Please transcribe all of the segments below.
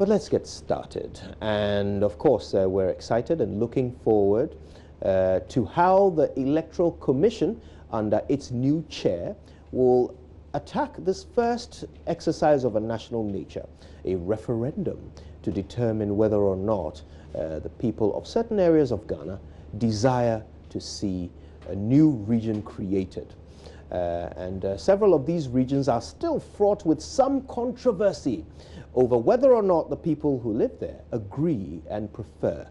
But let's get started. And of course, we're excited and looking forward to how the Electoral Commission, under its new chair, will attack this first exercise of a national nature, a referendum to determine whether or not the people of certain areas of Ghana desire to see a new region created. Several of these regions are still fraught with some controversy over whether or not the people who live there agree and prefer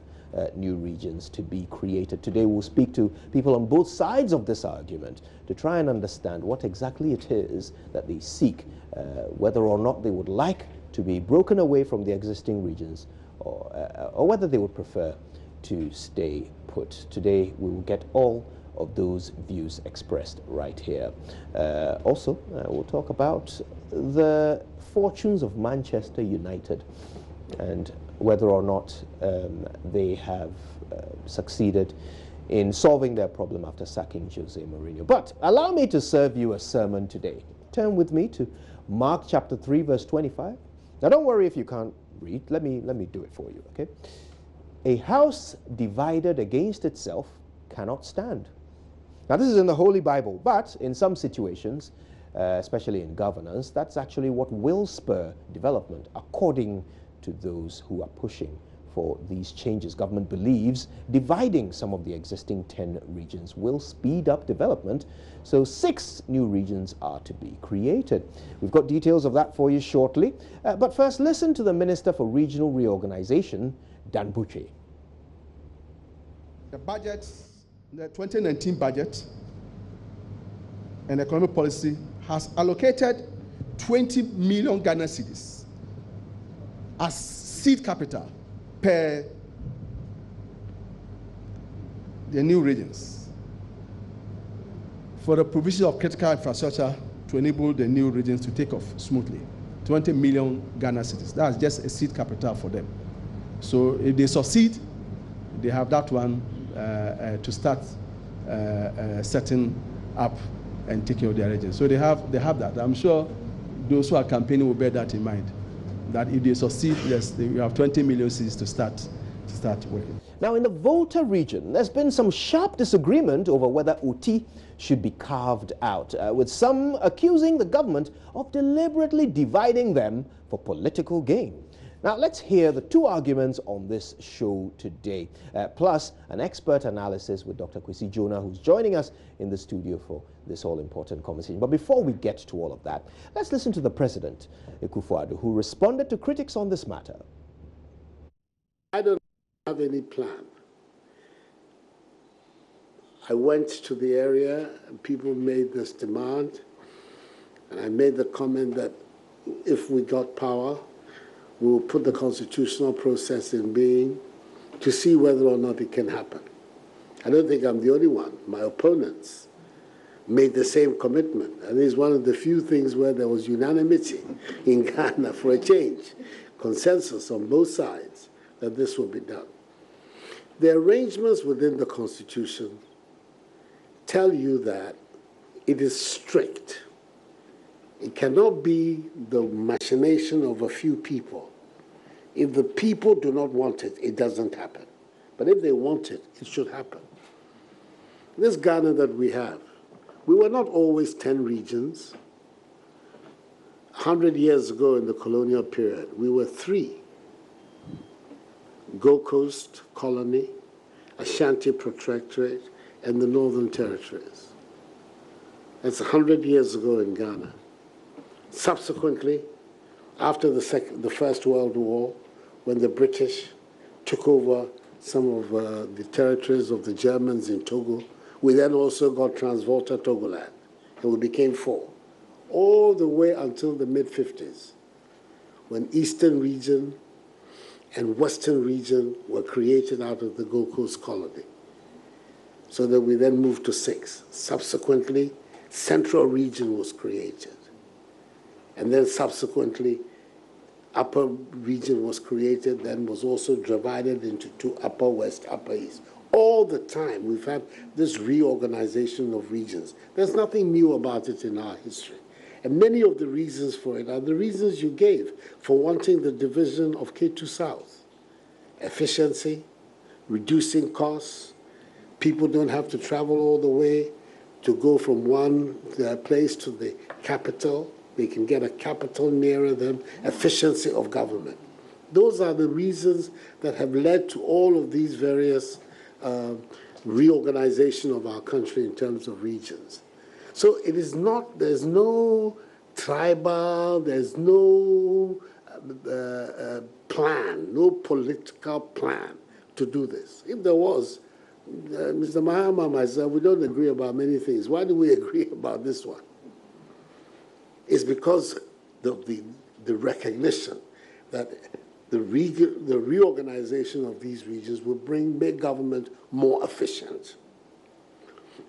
new regions to be created. Today we'll speak to people on both sides of this argument to try and understand what exactly it is that they seek, whether or not they would like to be broken away from the existing regions or whether they would prefer to stay put. Today we will get all of those views expressed right here. Also, we'll talk about the fortunes of Manchester United and whether or not they have succeeded in solving their problem after sacking Jose Mourinho. But allow me to serve you a sermon today. Turn with me to Mark chapter 3, verse 25. Now don't worry if you can't read. Let me do it for you, okay? A house divided against itself cannot stand. Now this is in the Holy Bible, but in some situations, especially in governance, that's actually what will spur development, according to those who are pushing for these changes. Government believes dividing some of the existing 10 regions will speed up development, so 6 new regions are to be created. We've got details of that for you shortly, but first listen to the Minister for Regional Reorganization, Dan Adjei. The budget, the 2019 budget and economic policy has allocated 20 million Ghana cedis as seed capital per the new regions for the provision of critical infrastructure to enable the new regions to take off smoothly. 20 million Ghana cedis. That's just a seed capital for them. So if they succeed, they have that one to start setting up and taking of their regions. So they have that. I'm sure those who are campaigning will bear that in mind, that if they succeed, yes, they have 20 million seats to start working. Now in the Volta region, there's been some sharp disagreement over whether Oti should be carved out, with some accusing the government of deliberately dividing them for political gain. Now let's hear the two arguments on this show today, plus an expert analysis with Dr. Kwesi Jonah, who's joining us in the studio for this all-important conversation. But before we get to all of that, let's listen to the President, Akufo-Addo, who responded to critics on this matter. I don't have any plan. I went to the area and people made this demand, and I made the comment that if we got power, we will put the constitutional process in being to see whether or not it can happen. I don't think I'm the only one. My opponents made the same commitment. And it's one of the few things where there was unanimity in Ghana for a change, consensus on both sides that this will be done. The arrangements within the Constitution tell you that it is strict. It cannot be the machination of a few people. If the people do not want it, it doesn't happen. But if they want it, it should happen. This Ghana that we have, we were not always 10 regions. 100 years ago in the colonial period, we were 3. Gold Coast Colony, Ashanti Protectorate, and the Northern Territories. That's 100 years ago in Ghana. Subsequently, after the First World War, when the British took over some of the territories of the Germans in Togo, we then also got Volta Togoland, and we became 4, all the way until the mid-50s, when Eastern Region and Western Region were created out of the Gold Coast Colony, so that we then moved to 6. Subsequently, Central Region was created. And then subsequently, Upper Region was created, then was also divided into 2, Upper West, Upper East. All the time, we've had this reorganization of regions. There's nothing new about it in our history. And many of the reasons for it are the reasons you gave for wanting the division of K2 South. Efficiency, reducing costs, people don't have to travel all the way to go from one place to the capital. They can get a capital nearer them, efficiency of government. Those are the reasons that have led to all of these various reorganization of our country in terms of regions. So it is not, there's no tribal, there's no plan, no political plan to do this. If there was, Mr. Mahama and myself, we don't agree about many things. Why do we agree about this one? It's because of the recognition that the reorganization of these regions will make government more efficient.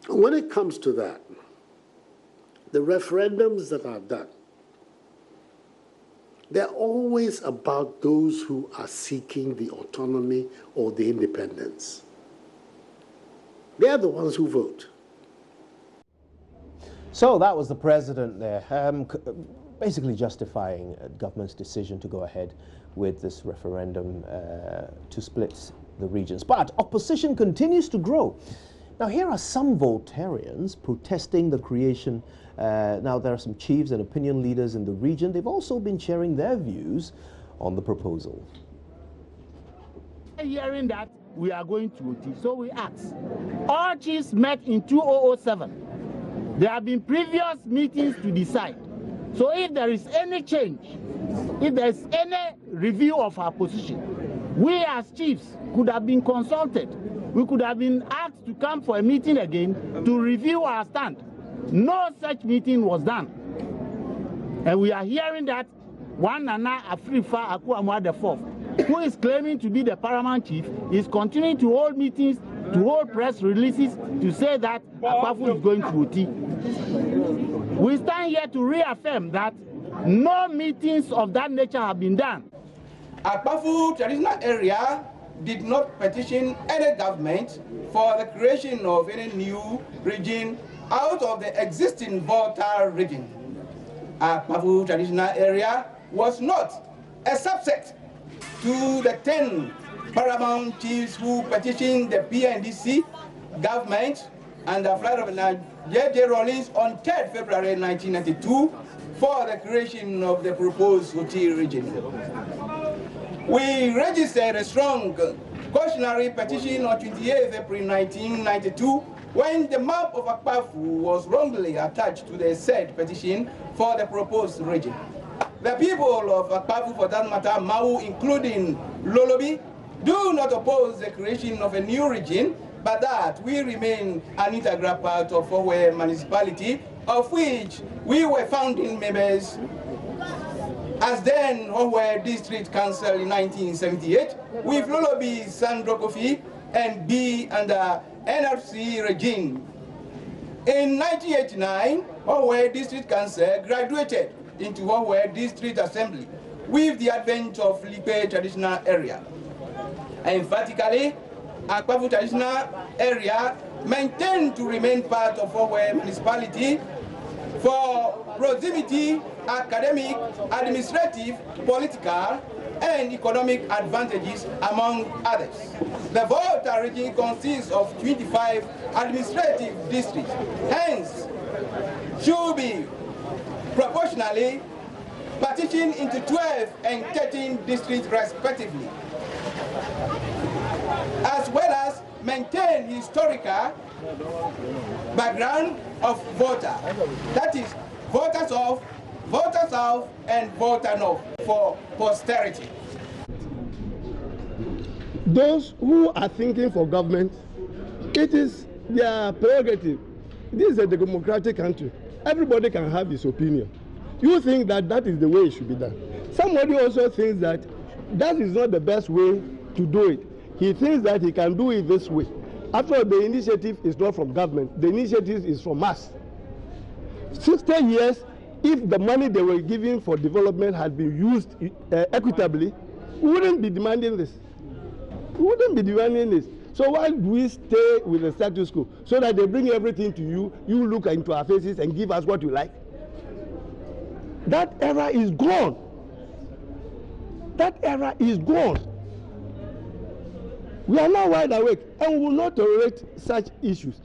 And when it comes to that, the referendums that are done, they're always about those who are seeking the autonomy or the independence. They're the ones who vote. So that was the president there, basically justifying government's decision to go ahead with this referendum to split the regions. But opposition continues to grow. Now, here are some Voltarians protesting the creation. Now, there are some chiefs and opinion leaders in the region. They've also been sharing their views on the proposal. Hearing that we are going to OT, so we asked. All chiefs met in 2007. There have been previous meetings to decide. So if there is any change, if there is any review of our position, we as chiefs could have been consulted. We could have been asked to come for a meeting again to review our stand. No such meeting was done. And we are hearing that one Nana Afrifa Akuamwa IV, who is claiming to be the paramount chief, is continuing to hold meetings, to hold press releases to say that Akpafu is going to OT. We stand here to reaffirm that no meetings of that nature have been done. Akpafu traditional area did not petition any government for the creation of any new region out of the existing Volta region. Akpafu traditional area was not a subset to the 10 paramount chiefs who petitioned the PNDC government and the flight of Adjei Rawlings on 3rd February 1992 for the creation of the proposed OT region. We registered a strong cautionary petition on 28th April 1992 when the map of Akpafu was wrongly attached to the said petition for the proposed region. The people of Akpafu, for that matter, Mau, including Lolobi, do not oppose the creation of a new region, but that we remain an integral part of our municipality, of which we were founding members as then our district council in 1978, with Lolobi Sandro Kofi and B under NRC regime. In 1989, our district council graduated into our district assembly with the advent of Lipe traditional area. Emphatically, Akpafu traditional area maintained to remain part of our municipality for proximity, academic, administrative, political, and economic advantages, among others. The Volta region consists of 25 administrative districts, hence should be proportionally partitioned into 12 and 13 districts respectively, as well as maintain historical background of Volta, that is Volta South, Volta South, and Volta North for posterity. Those who are thinking for government, it is their prerogative. This is a democratic country. Everybody can have his opinion. You think that that is the way it should be done. Somebody also thinks that that is not the best way to do it. He thinks that he can do it this way. After all, the initiative is not from government. The initiative is from us. 60 years, if the money they were giving for development had been used equitably, we wouldn't be demanding this. We wouldn't be demanding this. So why do we stay with the status quo? So that they bring everything to you, you look into our faces and give us what you like. That era is gone. That era is gone. We are now wide awake and we will not tolerate such issues.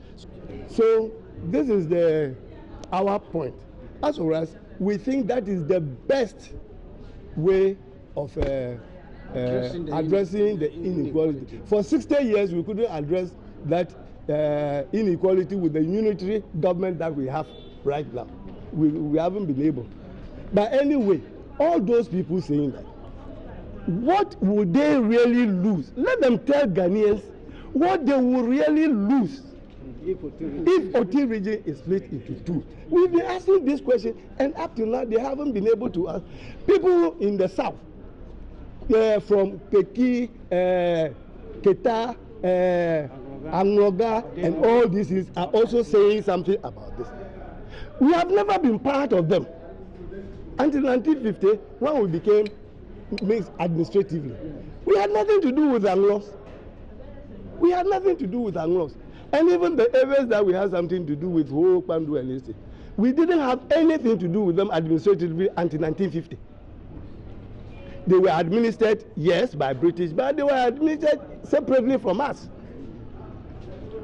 So this is our point. As for us, we think that is the best way of addressing the inequality. For 60 years, we couldn't address that inequality with the unitary government that we have right now. We haven't been able. But anyway, all those people saying that, what would they really lose? Let them tell Ghanaians what they will really lose if Oti region is split into two. We've been asking this question, and up to now they haven't been able to ask. People in the south, from Peki, Keta, Angoga, and all these are also saying something about this. We have never been part of them. Until 1950, when we became mixed administratively, we had nothing to do with Anglos. We had nothing to do with Anglos. And even the areas that we had something to do with Ho, Pandu, and Este, we didn't have anything to do with them administratively until 1950. They were administered, yes, by British, but they were administered separately from us.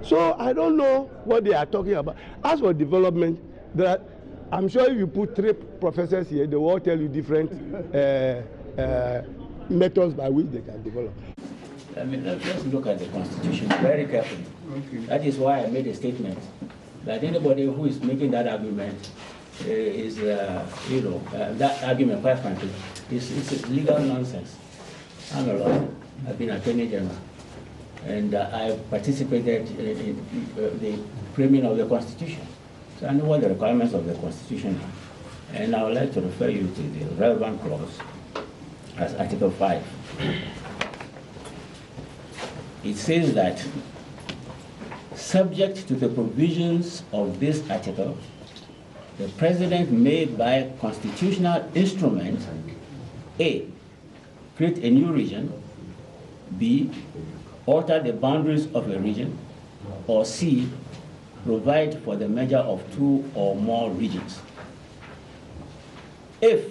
So I don't know what they are talking about. As for development, I'm sure if you put 3 professors here, they will all tell you different methods by which they can develop. I mean, let's look at the Constitution very carefully. Okay. That is why I made a statement that anybody who is making that argument is, that argument, quite frankly, it's legal nonsense. I'm a lawyer. I've been Attorney General. And I participated in the framing of the Constitution. So I know what the requirements of the Constitution are. And I would like to refer you to the relevant clause as Article 5. It says that, subject to the provisions of this article, the President may by constitutional instrument, A, create a new region, B, alter the boundaries of a region, or C, provide for the merger of 2 or more regions. If,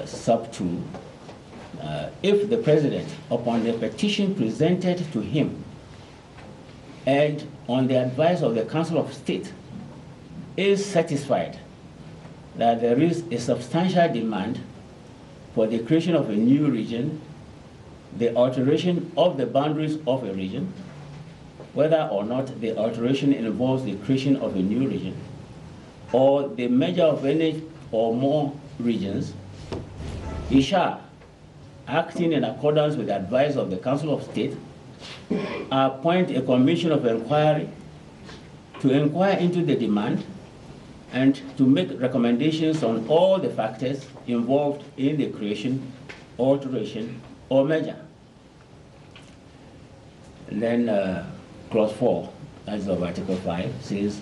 sub 2, if the President, upon the petition presented to him and on the advice of the Council of State, is satisfied that there is a substantial demand for the creation of a new region, the alteration of the boundaries of a region, whether or not the alteration involves the creation of a new region, or the merger of any or more regions, he shall, acting in accordance with the advice of the Council of State, appoint a commission of inquiry to inquire into the demand and to make recommendations on all the factors involved in the creation, alteration, or merger. And then clause 4, as of Article 5, says,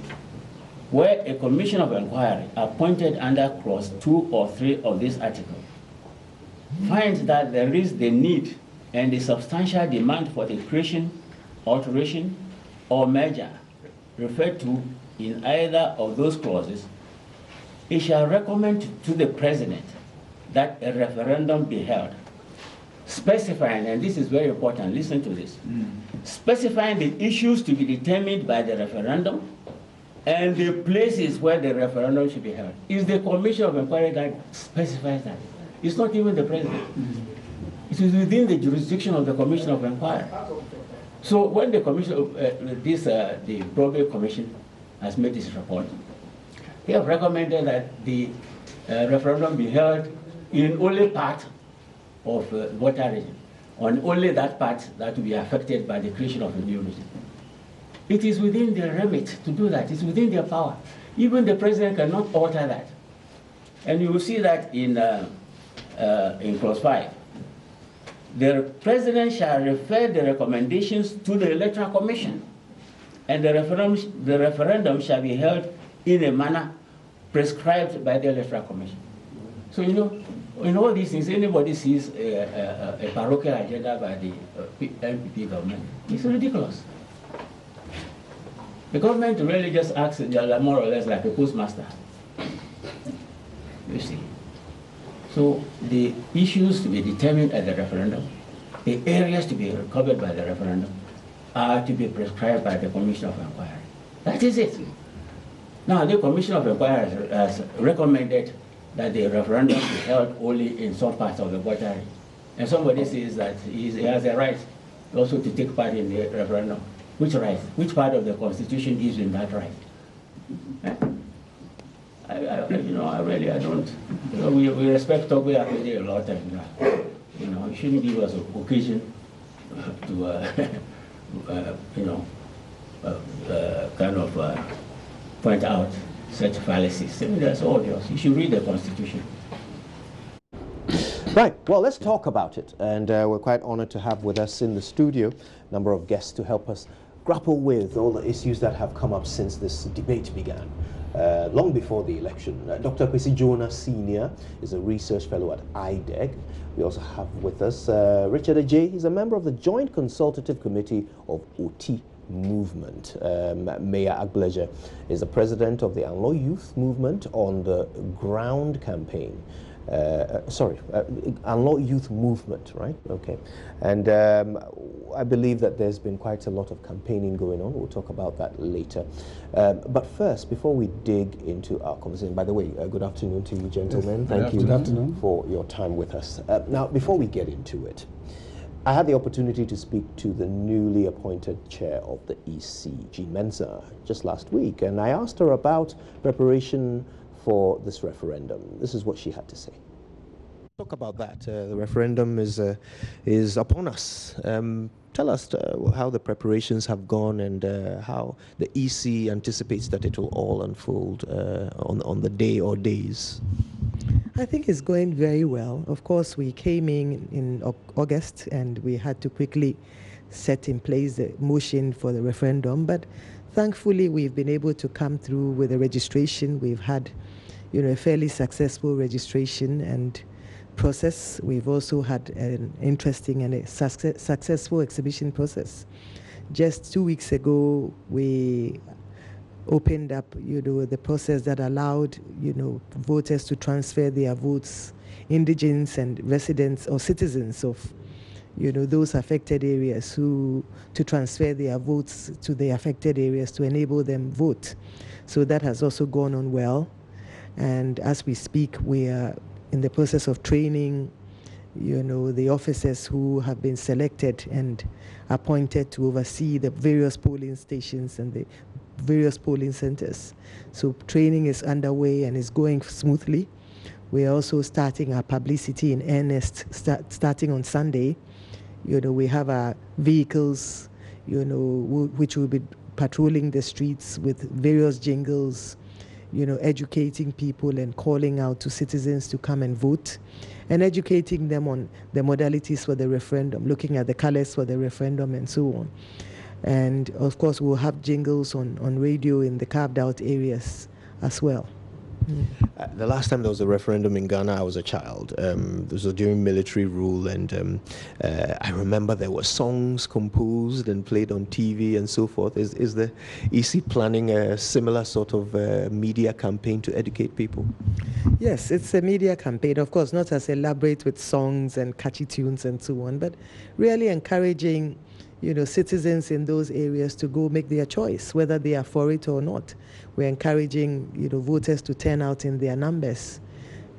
where a commission of inquiry appointed under clause 2 or 3 of this article finds that there is the need and a substantial demand for the creation, alteration, or merger referred to in either of those clauses, it shall recommend to the President that a referendum be held, specifying, and this is very important, listen to this, specifying the issues to be determined by the referendum and the places where the referendum should be held. It's the Commission of Inquiry that specifies that. It's not even the President. It is within the jurisdiction of the Commission of Inquiry. So when the Commission, the Probate Commission has made this report, they have recommended that the referendum be held in only part of Volta Region, on only that part that will be affected by the creation of a new region. It is within their remit to do that. It's within their power. Even the President cannot alter that. And you will see that in clause 5. The President shall refer the recommendations to the Electoral Commission, and the referendum shall be held in a manner prescribed by the Electoral Commission. So, you know, in all these things, anybody sees a parochial agenda by the NPP government, it's ridiculous. The government really just acts more or less like a postmaster. you see. So the issues to be determined at the referendum, the areas to be covered by the referendum, are to be prescribed by the Commission of Inquiry. That is it. Now, the Commission of Inquiry has recommended that the referendum be held only in some parts of the Volta Region. And somebody says that he has a right also to take part in the referendum. Which right? Which part of the Constitution gives him that right? I don't. We respect Togo Akpede a lot, and it shouldn't give us an occasion to point out such fallacies. That's obvious. You should read the Constitution. Right, well, let's talk about it. And we're quite honored to have with us in the studio a number of guests to help us grapple with all the issues that have come up since this debate began, long before the election. Dr. Kwesi Jonah Sr. is a research fellow at Adjei. We also have with us Richard Adjei. He's a member of the Joint Consultative Committee of OT Movement. Mayor Agbleze is the president of the Anlo Youth Movement on the Ground campaign. Anlo Youth Movement, right? Okay. And I believe that there's been quite a lot of campaigning going on. We'll talk about that later. But first, before we dig into our conversation, by the way, good afternoon to you, gentlemen. Yes. Thank you Good afternoon. For your time with us. Now, before we get into it, I had the opportunity to speak to the newly appointed chair of the EC, Jean Mensah, just last week, and I asked her about preparation for this referendum. This is what she had to say. Talk about that. The referendum is upon us. Tell us how the preparations have gone and how the EC anticipates that it will all unfold on the day or days. I think it's going very well. Of course, we came in August and we had to quickly set in place the motion for the referendum, but thankfully we've been able to come through with the registration. We've had a fairly successful registration and process. We've also had an interesting and a successful exhibition process. Just 2 weeks ago, we opened up, the process that allowed, voters to transfer their votes, indigents and residents or citizens of, those affected areas to transfer their votes to the affected areas to enable them vote. So that has also gone on well. And as we speak, we are in the process of training, the officers who have been selected and appointed to oversee the various polling stations and the various polling centers. So training is underway and is going smoothly. We are also starting our publicity in earnest, starting on Sunday. We have our vehicles, which will be patrolling the streets with various jingles, educating people and calling out to citizens to come and vote, and educating them on the modalities for the referendum, looking at the colors for the referendum and so on. And of course, we'll have jingles on radio in the carved out areas as well. The last time there was a referendum in Ghana, I was a child. This was during military rule, and I remember there were songs composed and played on TV and so forth. Is the EC planning a similar sort of media campaign to educate people? Yes, it's a media campaign, of course, not as elaborate with songs and catchy tunes and so on, but really encouraging citizens in those areas to go make their choice, whether they are for it or not. We're encouraging, voters to turn out in their numbers,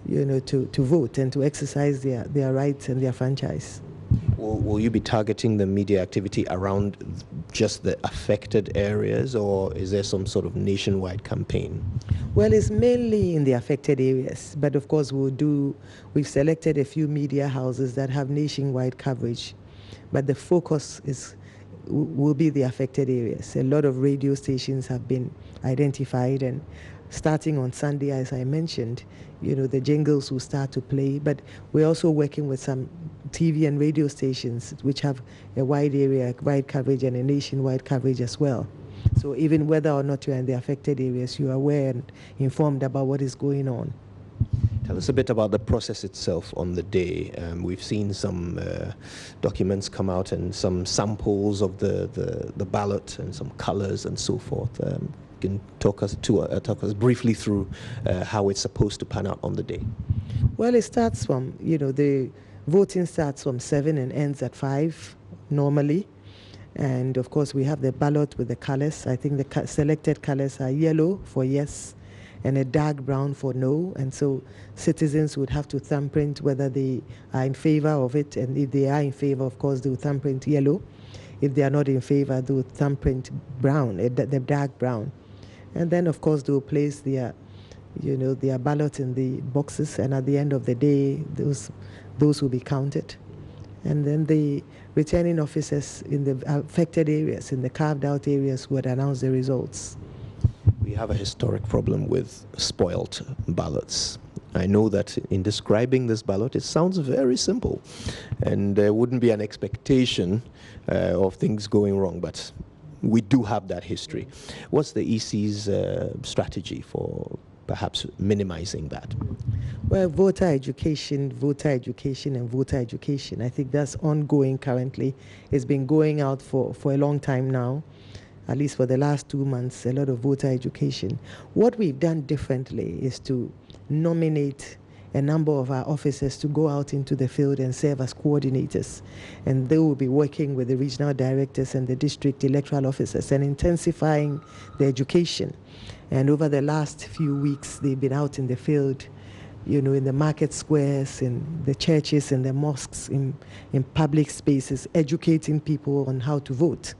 to vote and to exercise their rights and their franchise. Will you be targeting the media activity around just the affected areas, or is there some sort of nationwide campaign? Well, it's mainly in the affected areas, but of course we've selected a few media houses that have nationwide coverage. But the focus will be the affected areas. A lot of radio stations have been identified, and starting on Sunday, as I mentioned, the jingles will start to play. But we're also working with some TV and radio stations which have a wide coverage and a nationwide coverage as well. So even whether or not you're in the affected areas, you are aware and informed about what is going on. Tell us a bit about the process itself on the day. We've seen some documents come out and some samples of the ballot and some colors and so forth. can talk us briefly through how it's supposed to pan out on the day. Well, it starts from, the voting starts from 7 and ends at 5 normally. And of course, we have the ballot with the colors. I think the selected colors are yellow for yes and a dark brown for no. And so citizens would have to thumbprint whether they are in favor of it. And if they are in favor, of course, they will thumbprint yellow. If they are not in favor, they will thumbprint brown, the dark brown. And then, of course, they will place their ballot in the boxes. And at the end of the day, those will be counted. And then the returning officers in the affected areas, in the carved out areas, would announce the results. We have a historic problem with spoiled ballots. I know that in describing this ballot, it sounds very simple, and there wouldn't be an expectation of things going wrong, but we do have that history. What's the EC's strategy for perhaps minimizing that? Well, voter education, and voter education. I think that's ongoing currently. It's been going out for a long time now, at least for the last 2 months, a lot of voter education. What we've done differently is to nominate a number of our officers to go out into the field and serve as coordinators. And they will be working with the regional directors and the district electoral officers and intensifying the education. And over the last few weeks, they've been out in the field, in the market squares, in the churches, and the mosques, in public spaces, educating people on how to vote.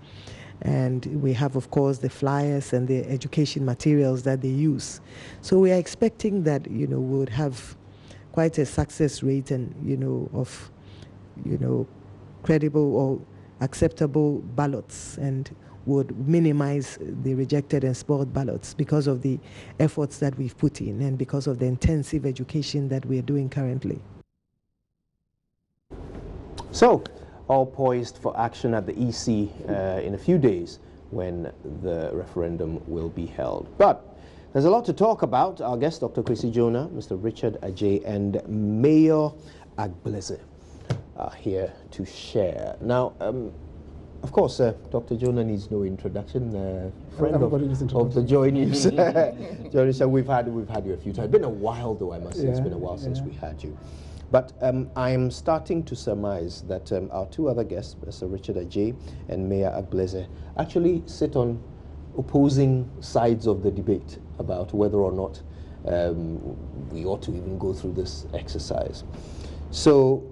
And we have, of course, the flyers and the education materials that they use. So we are expecting that, we would have quite a success rate and, of, credible or acceptable ballots, and would minimize the rejected and spoiled ballots because of the efforts that we've put in and because of the intensive education that we're doing currently. So, all poised for action at the EC in a few days when the referendum will be held. But there's a lot to talk about. Our guest, Dr. Kwesi Jonah, Mr. Richard Adjei, and Mayor Agbleze are here to share. Now, of course, Dr. Jonah needs no introduction. Friend of the JoyNews. JoyNews, we've had you a few times. It's been a while, though, I must say. It's been a while since we had you. But I'm starting to surmise that our two other guests, Mr. Richard Adjei and Mayor Agbleze, actually sit on opposing sides of the debate about whether or not we ought to even go through this exercise. So,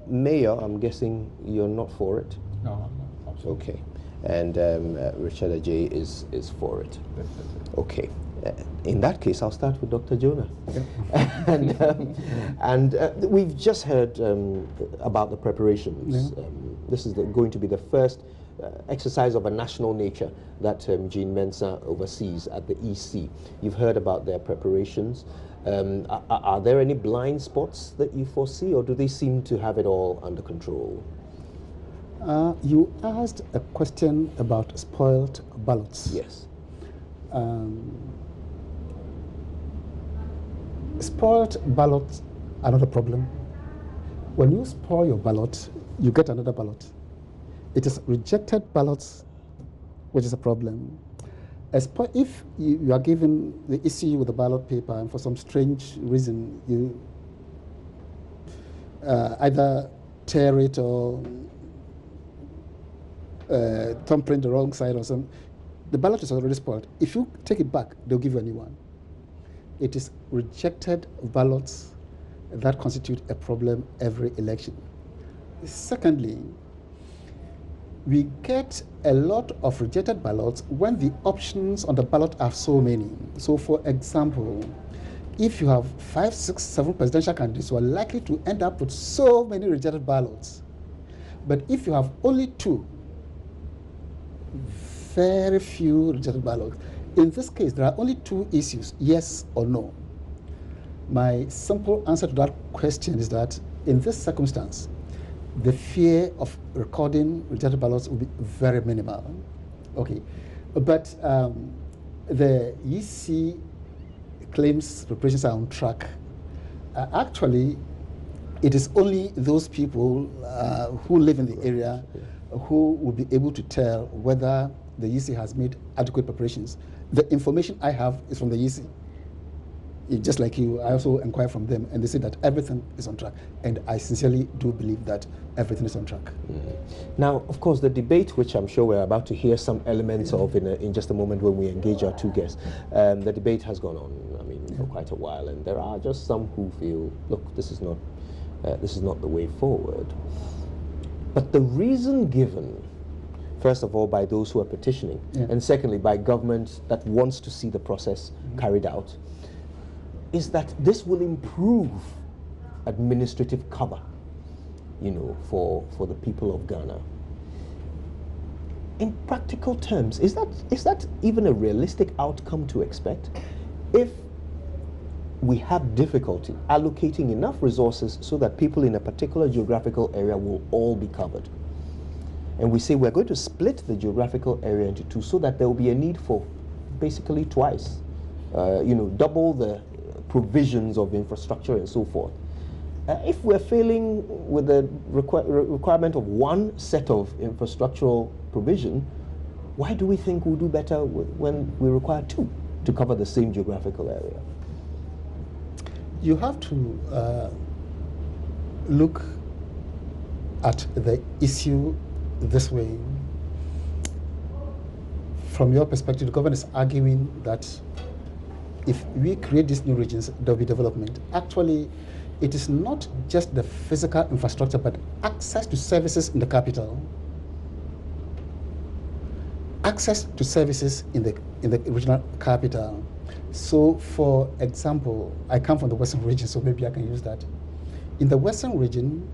Mayor, I'm guessing you're not for it? No, absolutely. Okay. And Richard Adjei is for it? Okay. In that case, I'll start with Dr. Jonah. Okay. and we've just heard about the preparations. Yeah. This is going to be the first exercise of a national nature that Jean Mensah oversees at the EC. You've heard about their preparations. Are there any blind spots that you foresee, or do they seem to have it all under control? You asked a question about spoiled ballots. Yes. Spoiled ballots are not a problem. When you spoil your ballot, you get another ballot. It is rejected ballots which is a problem. If you are given the ECU with a ballot paper and for some strange reason you either tear it or thumbprint the wrong side or something, the ballot is already spoiled. If you take it back, they'll give you a new one. It is rejected ballots that constitute a problem every election. Secondly, we get a lot of rejected ballots when the options on the ballot are so many. So, for example, if you have 5, 6, 7 presidential candidates, you are likely to end up with so many rejected ballots. But if you have only 2, very few rejected ballots. In this case, there are only 2 issues, yes or no. My simple answer to that question is that in this circumstance, the fear of recording rejected ballots will be very minimal. Okay, but the EC claims preparations are on track. Actually, it is only those people who live in the area who will be able to tell whether the EC has made adequate preparations. The information I have is from the EC. Just like you, I also inquire from them, and they say that everything is on track. And I sincerely do believe that everything is on track. Now, of course, the debate, which I'm sure we're about to hear some elements of in just a moment when we engage our two guests, the debate has gone on, I mean, for quite a while, and there are just some who feel, look, this is not the way forward. But the reason given, first of all, by those who are petitioning, and secondly, by government that wants to see the process carried out, is that this will improve administrative cover, you know, for the people of Ghana. In practical terms, is that even a realistic outcome to expect if we have difficulty allocating enough resources so that people in a particular geographical area will all be covered? And we say we're going to split the geographical area into two so that there will be a need for basically twice, you know, double the provisions of infrastructure and so forth. If we're failing with the requirement of one set of infrastructural provision, why do we think we'll do better when we require two to cover the same geographical area? You have to look at the issue this way. From your perspective, the government is arguing that if we create these new regions, there will be development. Actually, it is not just the physical infrastructure, but access to services in the capital, access to services in the regional capital. So, for example, I come from the Western region, so maybe I can use that. In the Western region,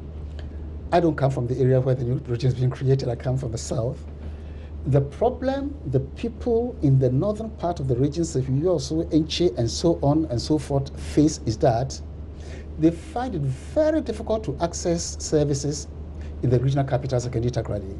I don't come from the area where the new region is being created. I come from the South. The problem the people in the northern part of the regions, if you also Adjei and so on and so forth, face is that they find it very difficult to access services in the regional capitals like Adjei.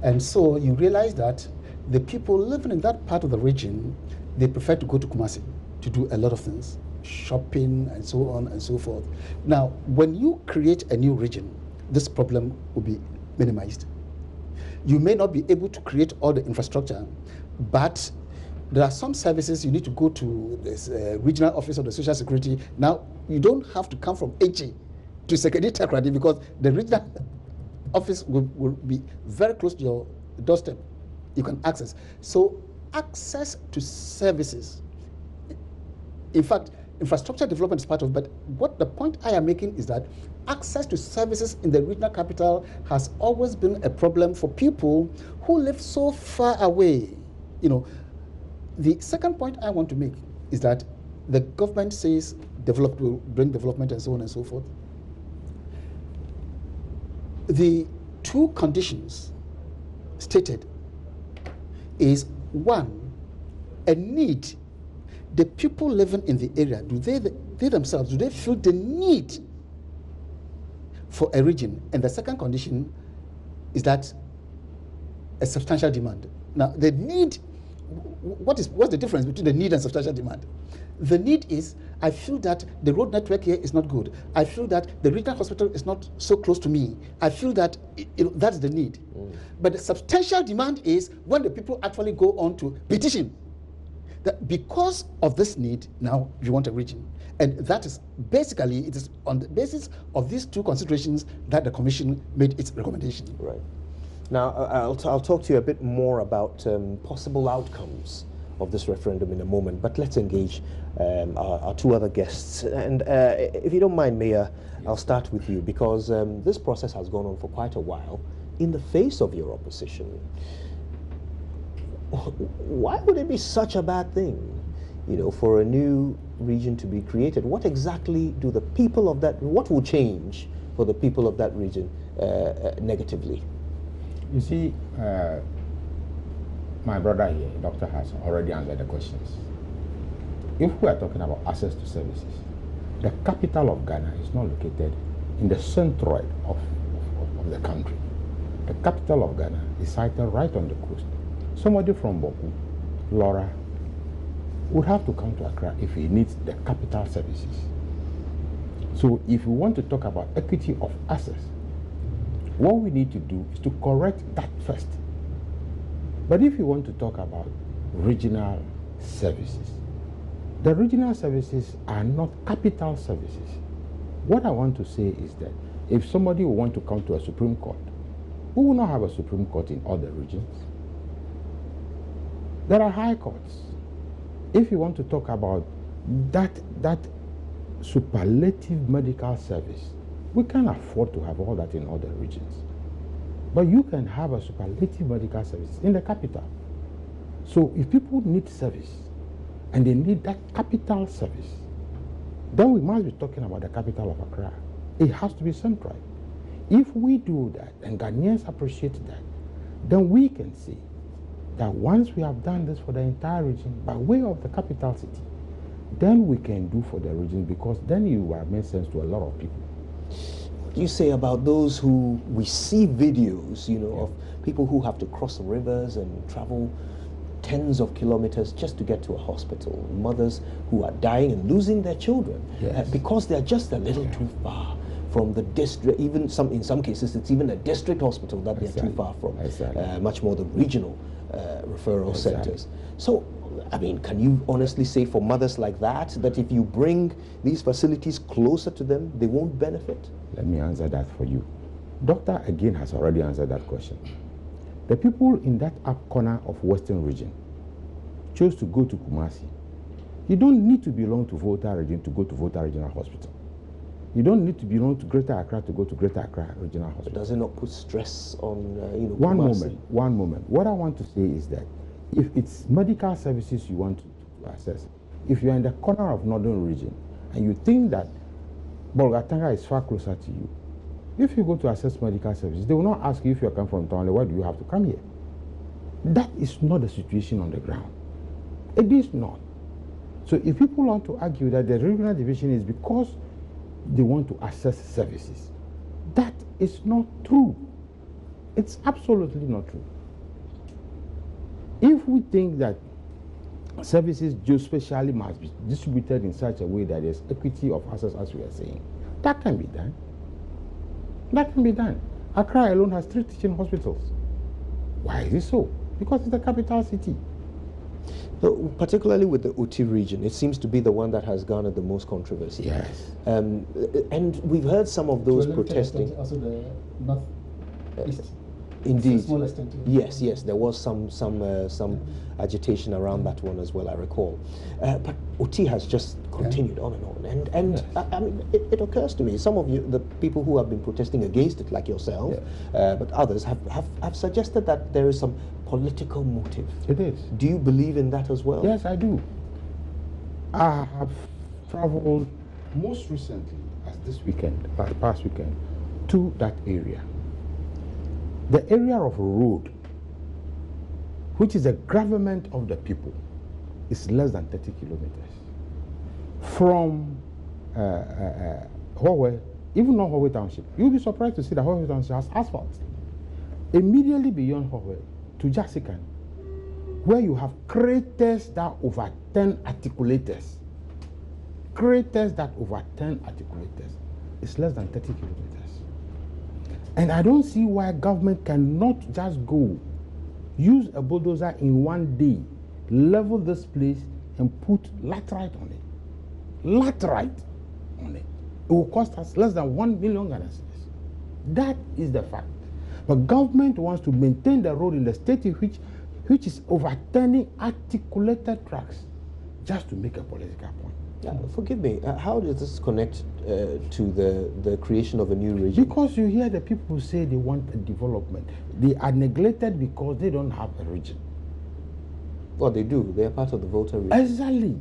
And so you realize that the people living in that part of the region, they prefer to go to Kumasi to do a lot of things, shopping and so on and so forth. Now, when you create a new region, this problem will be minimized. You may not be able to create all the infrastructure, but there are some services you need to go to this regional office of the Social Security. Now, you don't have to come from Adjei to Sekedi because the regional office will be very close to your doorstep. You can access. So, access to services. In fact, infrastructure development is part of it, but what the point I am making is that access to services in the regional capital has always been a problem for people who live so far away. You know, the second point I want to make is that the government says develop will bring development and so on and so forth. The two conditions stated is one, a need. The people living in the area, do they themselves, do they feel the need for a region? And the second condition is that a substantial demand. Now, the need, what's the difference between the need and substantial demand? The need is, I feel that the road network here is not good. I feel that the regional hospital is not so close to me. I feel that that's the need. But the substantial demand is when the people actually go on to petition. That because of this need, now you want a region. And that is basically, it is on the basis of these two considerations that the Commission made its recommendation. Right. Now, I'll talk to you a bit more about possible outcomes of this referendum in a moment, but let's engage our two other guests. And if you don't mind, Mayor, I'll start with you, because this process has gone on for quite a while in the face of your opposition. Why would it be such a bad thing, you know, for a new region to be created? What exactly do the people of that, what will change for the people of that region negatively? You see, my brother here, Doctor, has already answered the questions. If we are talking about access to services, the capital of Ghana is not located in the centroid of the country. The capital of Ghana is sited right on the coast. Somebody from Boku, Laura, would have to come to Accra if he needs the capital services. So if we want to talk about equity of access, what we need to do is to correct that first. But if you want to talk about regional services, the regional services are not capital services. What I want to say is that if somebody will want to come to a Supreme Court, we will not have a Supreme Court in all the regions. There are high courts. If you want to talk about that superlative medical service, we can't afford to have all that in other regions. But you can have a superlative medical service in the capital. So if people need service and they need that capital service, then we must be talking about the capital of Accra. It has to be central. If we do that and Ghanaians appreciate that, then we can see that once we have done this for the entire region by way of the capital city, then we can do for the region, because then you are made sense to a lot of people. What do you say about those who we see videos, you know, of people who have to cross rivers and travel tens of kilometers just to get to a hospital, mothers who are dying and losing their children because they're just a little too far from the district, even in some cases it's even a district hospital that they're too far from, much more the regional referral centers. So, I mean, can you honestly say for mothers like that, that if you bring these facilities closer to them, they won't benefit? Let me answer that for you. Doctor again has already answered that question. The people in that up corner of Western region chose to go to Kumasi. You don't need to belong to Volta Region to go to Volta Regional Hospital. You don't need to belong to Greater Accra to go to Greater Accra Regional Hospital. But does it not put stress on, you know, Kumasi? One moment. What I want to say is that if it's medical services you want to access, if you're in the corner of Northern Region and you think that Bolgatanga is far closer to you, if you go to access medical services, they will not ask you if you come from Townley, why do you have to come here? That is not the situation on the ground. It is not. So if people want to argue that the regional division is because they want to access services, that is not true. It's absolutely not true. If we think that services geospatially must be distributed in such a way that there's equity of access, as we are saying, that can be done. That can be done. Accra alone has 3 teaching hospitals. Why is it so? Because it's the capital city. So, particularly with the Oti region, it seems to be the one that has garnered the most controversy. Yes. And we've heard some of those protesting. Also the northeast. Indeed. Small extent. Yes, yes, there was some agitation around that one as well, I recall. But Oti has just continued on and on. And I mean, it occurs to me, some of you, the people who have been protesting against it, like yourself, but others have suggested that there is some political motive. It is. Do you believe in that as well? Yes, I do. I have traveled most recently, as this weekend, past weekend, to that area. The area of road, which is a government of the people, is less than 30 kilometers. From Huawei, even not Huawei Township, you'll be surprised to see that Huawei Township has asphalt. Immediately beyond Huawei, to Jasikan, where you have craters that over 10 articulators. Craters that over 10 articulators. It's less than 30 kilometers. And I don't see why government cannot just go, use a bulldozer in one day, level this place and put laterite on it. Laterite on it. It will cost us less than 1 million Ghana cedis. That is the fact. But government wants to maintain the road in the state in which is overturning articulated tracks just to make a political point. Forgive me, how does this connect to the creation of a new region? Because you hear the people who say they want a development. They are neglected because they don't have a region. Well, they do. They are part of the Volta region. Exactly.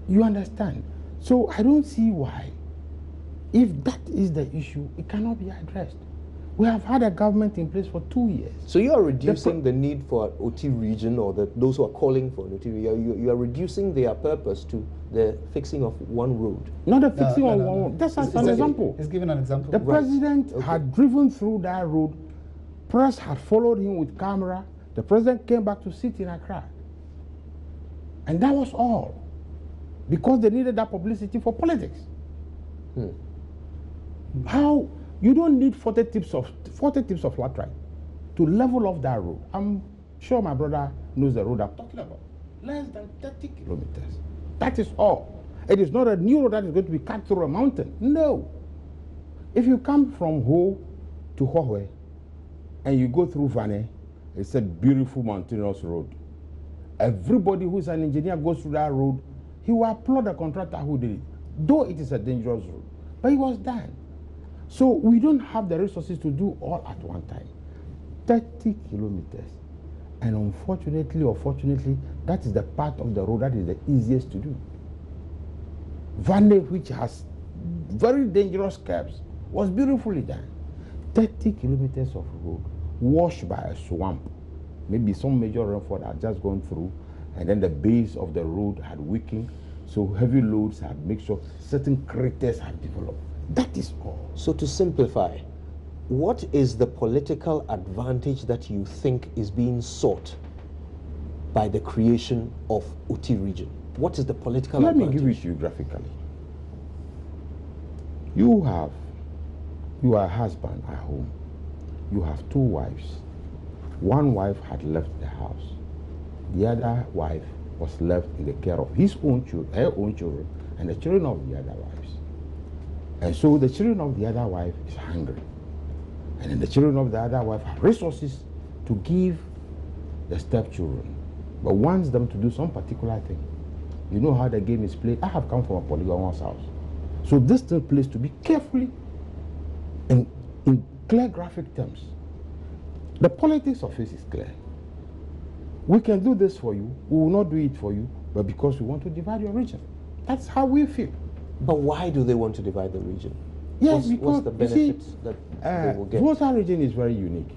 You understand? So I don't see why, if that is the issue, it cannot be addressed. We have had a government in place for 2 years. So you are reducing the need for an OT region, or those who are calling for an OT region, you are reducing their purpose to the fixing of one road. Not the fixing of one road. That's an example. He's giving an example. The president had driven through that road. Press had followed him with camera. The president came back to sit in Accra. And that was all. Because they needed that publicity for politics. How? You don't need 40 tips of laterite to level off that road. I'm Sure, my brother knows the road I'm talking about. Less than 30 kilometers. That is all. It is not a new road that is going to be cut through a mountain. No. If you come from Ho to Howe and you go through Vane, it's a beautiful mountainous road. Everybody who is an engineer goes through that road, he will applaud the contractor who did it, though it is a dangerous road. But it was done. So we don't have the resources to do all at one time. 30 kilometers. And unfortunately or fortunately, that is the part of the road that is the easiest to do. Vande, which has very dangerous curves, was beautifully done. 30 kilometers of road washed by a swamp. Maybe some major rainfall had just gone through, and then the base of the road had weakened, so heavy loads had made sure certain craters have developed. That is all. So to simplify, what is the political advantage that you think is being sought by the creation of Oti region? What is the political advantage? Let me give it to you graphically. You are a husband at home. You have two wives. One wife had left the house. The other wife was left in the care of his own children, her own children, and the children of the other wives. And so the children of the other wife is hungry. And then the children of the other wife have resources to give the stepchildren, but wants them to do some particular thing. You know how the game is played. I have come from a polygamous house. So this thing plays to be carefully and in clear graphic terms. The politics of it is clear. We can do this for you, we will not do it for you, but because we want to divide your region. That's how we feel. But why do they want to divide the region? Yes, what's the benefits that they will get? Volta region is very unique.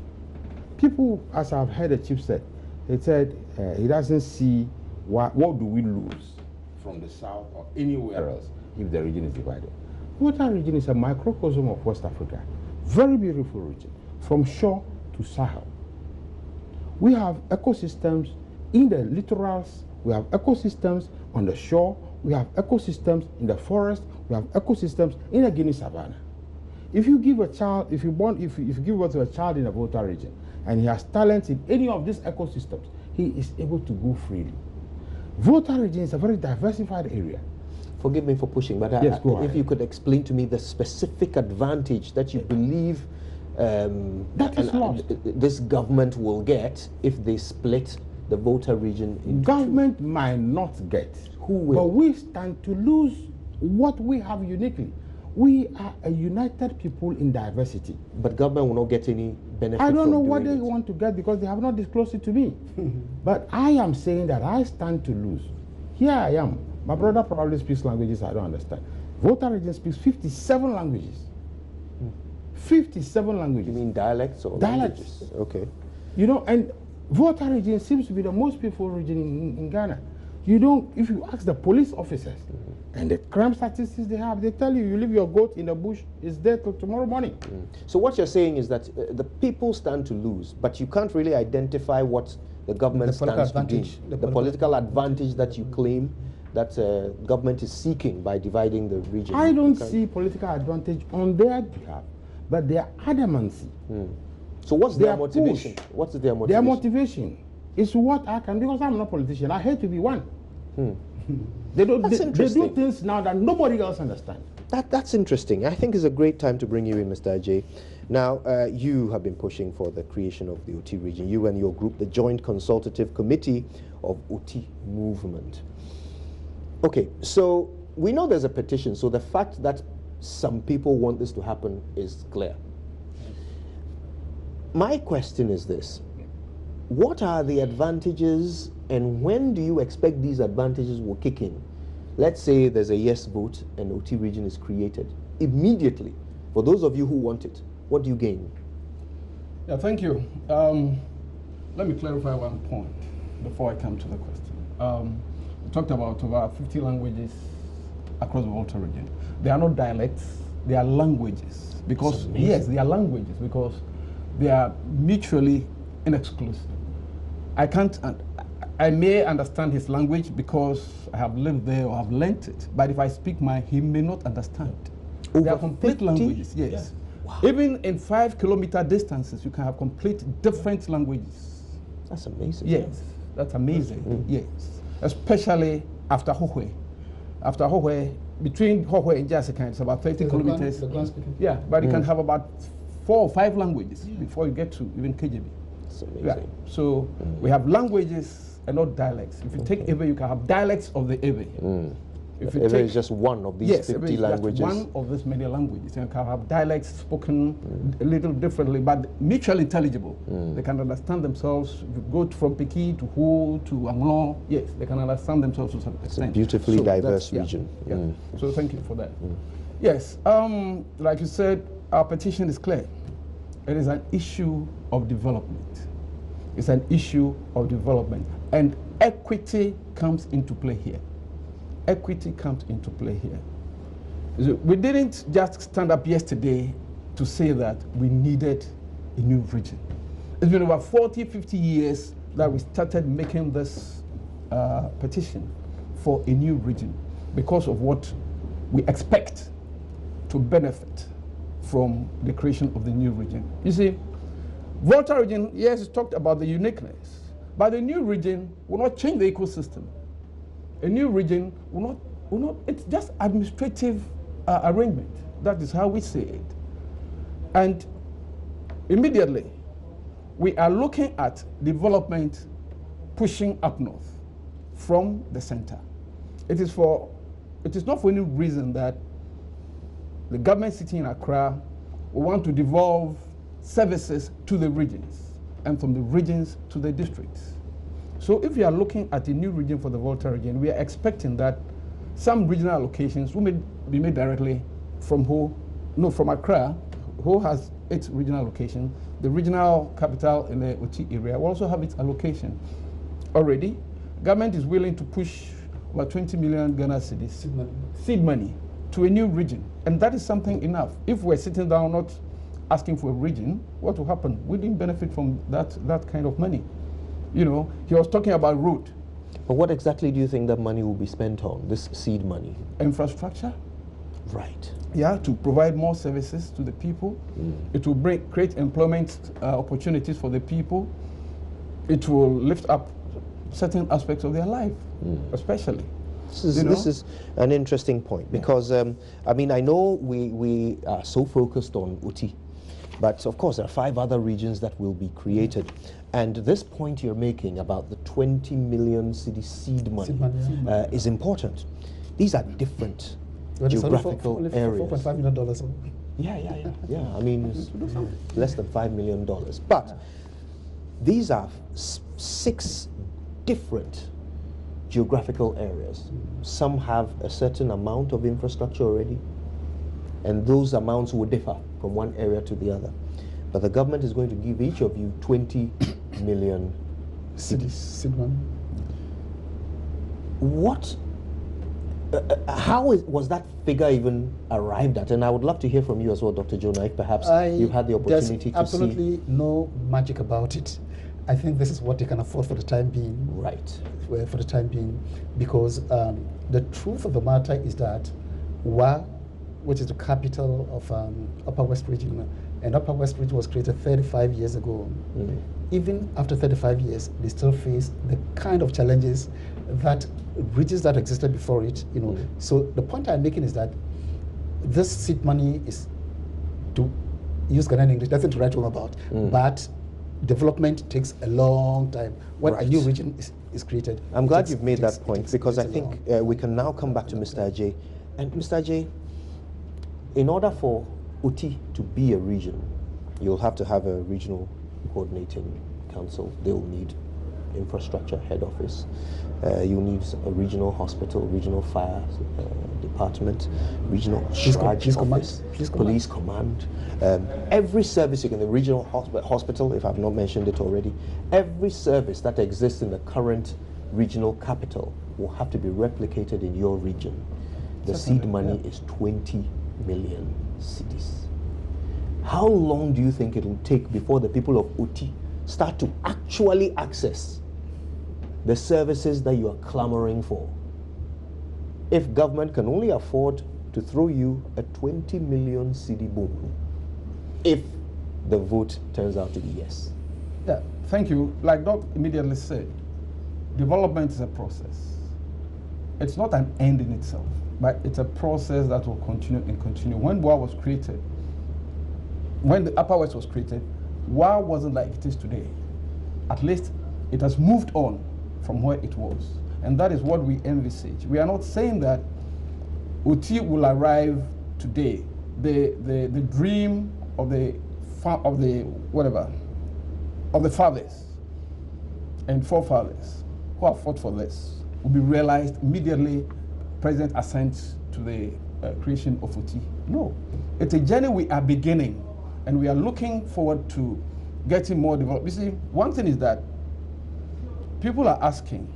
People, as I've heard the chief said, he said he doesn't see what do we lose from the south or anywhere else if the region is divided. Volta region is a microcosm of West Africa. Very beautiful region, from shore to Sahel. We have ecosystems in the littorals, we have ecosystems on the shore, we have ecosystems in the forest, we have ecosystems in the Guinea savannah. If you give a child, if you give birth to a child in the Volta region and he has talents in any of these ecosystems, he is able to go freely. Volta region is a very diversified area. Forgive me for pushing, but yes, if you could explain to me the specific advantage that you believe this government will get if they split the Volta region into government might not get. Who will? But we stand to lose what we have uniquely. We are a united people in diversity. But government will not get any benefit. I don't know what they want to get because they have not disclosed it to me. But I am saying that I stand to lose. Here I am. My brother probably speaks languages I don't understand. Volta region speaks 57 languages. 57 languages. You mean dialects or dialects? Languages? Okay. You know, and Volta region seems to be the most peaceful region in Ghana. You don't, if you ask the police officers and the crime statistics they have, they tell you, you leave your goat in the bush, it's there till tomorrow morning. So what you're saying is that the people stand to lose, but you can't really identify what the government stands to gain. The political advantage that you claim that government is seeking by dividing the region. I don't see political advantage on their behalf, but their adamancy. So what's their motivation? What's their motivation? Their motivation is what I can, because I'm not a politician. I hate to be one. They do things now that nobody else understands. That's interesting. I think it's a great time to bring you in, Mr. Adjei. Now, you have been pushing for the creation of the Oti region. You and your group, the Joint Consultative Committee of Oti Movement. Okay, so we know there's a petition, so the fact that some people want this to happen is clear. My question is this. What are the advantages and when do you expect these advantages will kick in? Let's say there's a yes vote and Oti region is created. Immediately, for those of you who want it, what do you gain? Yeah, thank you. Let me clarify one point before I come to the question. We talked about over 50 languages across the Volta region. They are not dialects, they are languages. Because, yes, they are languages because they are mutually inexclusive. I may understand his language because I have lived there or have learnt it, but if I speak mine, he may not understand. They are complete languages, yes. Yeah. Wow. Even in 5 kilometer distances, you can have complete different languages. That's amazing. Yes, that's amazing. Yes, especially after Hohwe. After Hohwe, between Hohwe and Jessica, it's about 30 kilometers. Yeah, but you can have about 4 or 5 languages before you get to even KJB. That's amazing. Yeah. So we have languages and not dialects. If you take Ewe, you can have dialects of the Ewe. If Ewe is just one of these 50 languages. One of these many languages. You can have dialects spoken a little differently, but mutually intelligible. They can understand themselves. If you go from Piki to Ho to Anglon, yes, they can understand themselves to some extent. It's a beautifully diverse region. So thank you for that. Yes, like you said, our petition is clear. It is an issue of development. It's an issue of development. And equity comes into play here. Equity comes into play here. We didn't just stand up yesterday to say that we needed a new region. It's been about 40, 50 years that we started making this petition for a new region because of what we expect to benefit from the creation of the new region. You see, Volta Region, yes, it's talked about the uniqueness, but the new region will not change the ecosystem. A new region will not, it's just administrative arrangement. That is how we see it. And immediately, we are looking at development pushing up north from the center. It is not for any reason that the government sitting in Accra will want to devolve services to the regions and from the regions to the districts. So if we are looking at a new region for the Volta region, we are expecting that some regional allocations will be made directly from from Accra. Ho has its regional allocation. The regional capital in the Oti area will also have its allocation. Already, government is willing to push about 20 million Ghana cedis, seed money, to a new region. And that is something enough. If we're sitting down not asking for a region, what will happen? We didn't benefit from that kind of money. You know, he was talking about road. But what exactly do you think that money will be spent on, this seed money? Infrastructure. Right. Yeah, to provide more services to the people. It will create employment opportunities for the people. It will lift up certain aspects of their life, especially. This is an interesting point because, I mean, I know we are so focused on Uti, but of course there are 5 other regions that will be created. And this point you're making about the 20 million cedi seed money is important. These are different geographical areas. $4.5 million. Yeah. I mean, it's less than $5 million. But these are 6 different geographical areas. Some have a certain amount of infrastructure already, and those amounts will differ from one area to the other. But the government is going to give each of you 20 million cedis. What? How was that figure even arrived at? And I would love to hear from you as well, Dr. Jonah, if perhaps you've had the opportunity to see. There's absolutely no magic about it. I think this is what they can afford for the time being. Right. For the time being, because the truth of the matter is that Wa, which is the capital of Upper West Region, and Upper West Region was created 35 years ago. Even after 35 years, they still face the kind of challenges that regions that existed before it, you know. So the point I'm making is that this seed money is, to use Ghanaian English, nothing to write home about, but development takes a long time. When a new region is created. I'm glad you've made that point, because I think we can now come back to Mr. Adjei. And Mr. Adjei, in order for Uti to be a region, you'll have to have a regional coordinating council. They'll need infrastructure head office. You'll need a regional hospital, regional fire department, regional charge office, police command. Every service in the regional hospital, if I've not mentioned it already, every service that exists in the current regional capital will have to be replicated in your region. The seed money is 20 million cedis. How long do you think it will take before the people of Uti start to actually access the services that you are clamoring for? If government can only afford to throw you a 20 million cedi boom, if the vote turns out to be yes. Yeah, thank you. Like Doc immediately said, development is a process. It's not an end in itself, but it's a process that will continue and continue. When WA was created, when the Upper West was created, WA wasn't like it is today. At least it has moved on from where it was. And that is what we envisage. We are not saying that Oti will arrive today. The dream of the fathers and forefathers who have fought for this will be realized immediately President assents to the creation of Oti. No, it's a journey we are beginning, and we are looking forward to getting more developed. You see, one thing is that people are asking,